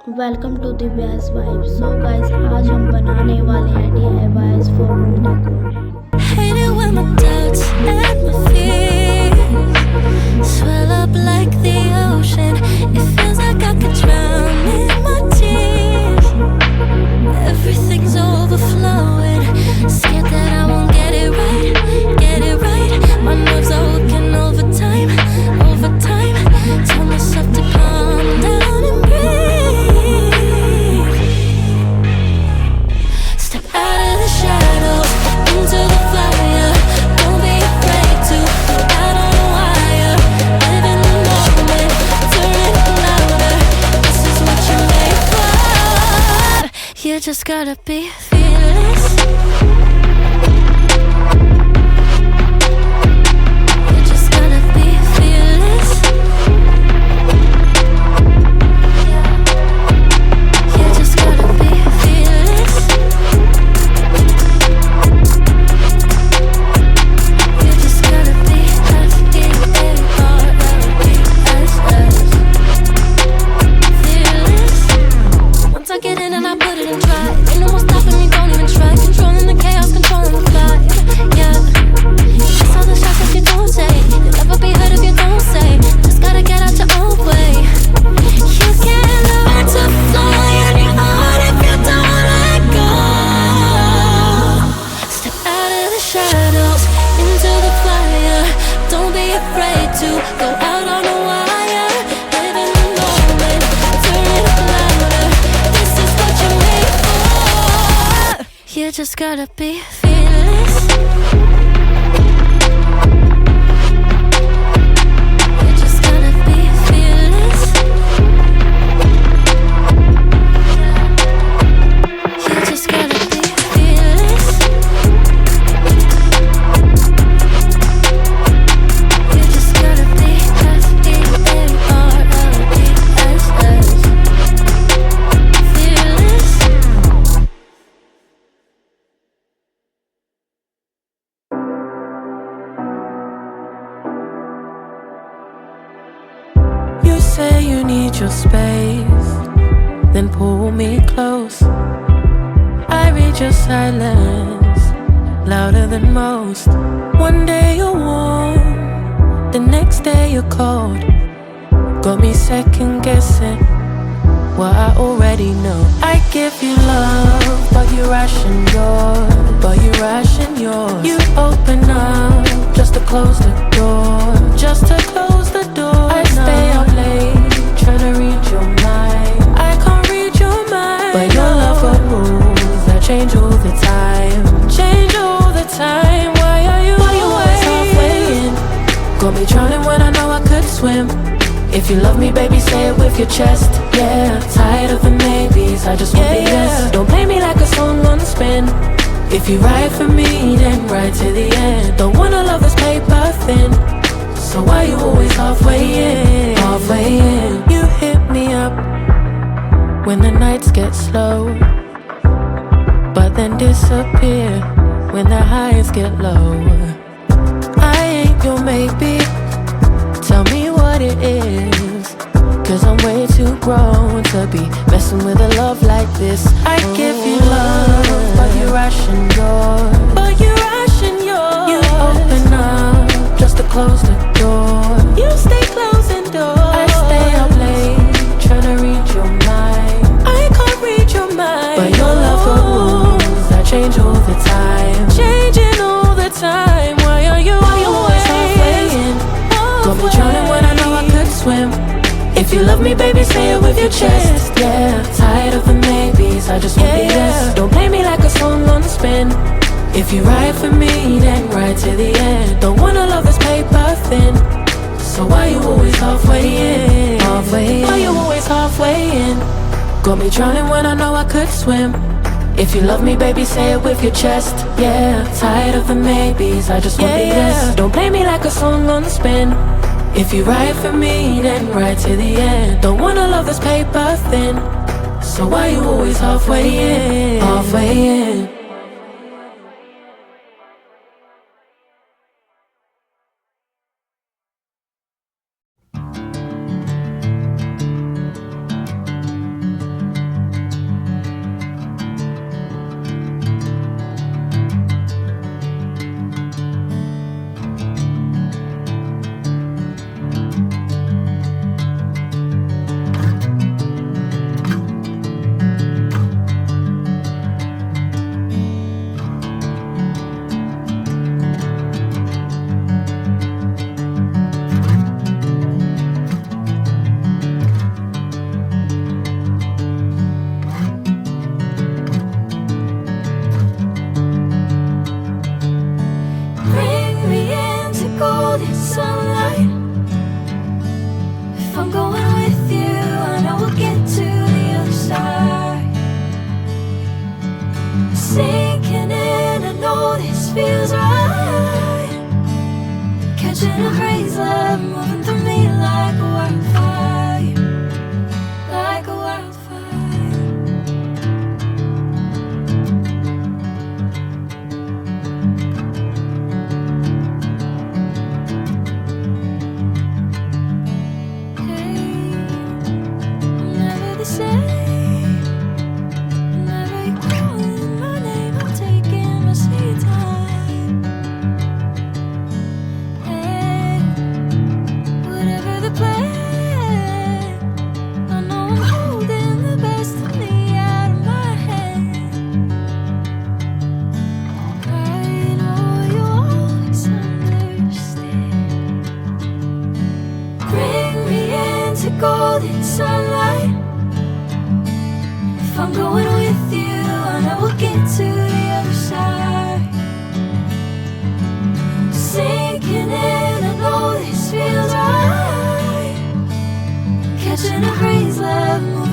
Welcome to Divya's vibe. So guys, आज हम बनाने वाले हैं DIYs for room decor. Hate it when my doubts and my fears swell up like the ocean. It feels like I could drown in my tears. Everything's overflowing. Scared that I won't get it right, get it right. My nerves are working overtime, overtime. Tell myself to calm down and breathe. Step out of the shadows, into the fire. Don't be afraid to go out on a wire. Live in the moment, turn it louder. This is what you're made for. You just gotta be fearless. You just gotta be fearless. You just gotta be fearless. You just gotta be fearless. Once I get in and I put it in drive, ain't no more stopping me, don't even try. Controlling the chaos, controlling the vibe. Yeah, that's all the shots that you don't take. You'll never be heard if you don't say. Just gotta get out your own way. You can't learn to fly on your own if you don't let go. Step out of the shadows, into the fire. Don't be afraid to go out on a wire. Live in the moment, turn it up louder. This is what you're made for. You just gotta be fearless. You just gotta be fearless. You just gotta be fearless. You just gotta be fearless. You say you need your space, then pull me close. I read your silence, louder than most. One day you're warm, the next day you're cold. Got me second guessing what I already know. I give you love, but you ration yours. You open up just to close the door. I stay up late, trying to read your mind. I can't read your mind, but your love got rules that change all the time. Why are you always halfway in? Got me drowning when I know I could swim. If you love me, baby, say it with your chest. Yeah, tired of the maybes, I just want the yes. Don't play me like a song on spin. If you ride for me, then ride to the end. Don't wanna love this paper thin. So why you always halfway in? You hit me up when the nights get slow, but then disappear when the highs get low. I ain't your maybe, tell me what it is, 'cause I'm way too grown to be messing with a love like this. I give you love, but you ration yours. You open up just to close the door. You stay closing doors. I stay up late, trying to read your mind. I can't read your mind, but your love got rules that change all the time. Why are you always halfway in? Got me drowning when I know I could swim. If you love me, baby, say it with your chest. Yeah, tired of the maybes, I just want the yes. Don't play me like a song on spin. If you ride for me, then ride to the end. Don't wanna love this paper thin. So why you always halfway in? Why you always halfway in? Got me drowning when I know I could swim. If you love me, baby, say it with your chest. Yeah, tired of the maybes, I just want the yes. Don't play me like a song on spin. If you ride for me, then ride to the end. Don't wanna love this paper thin. So why you always halfway in? me say, whenever you're calling my name, I'm taking my sweet time. Hey, whatever the plan, I know I'm holding the best of me out of my hand. I know you always understand. Bring me into golden sunlight. If I'm going with you, I know we'll get to the other side. Sinking in, I know this feels right. Catching a breeze, love.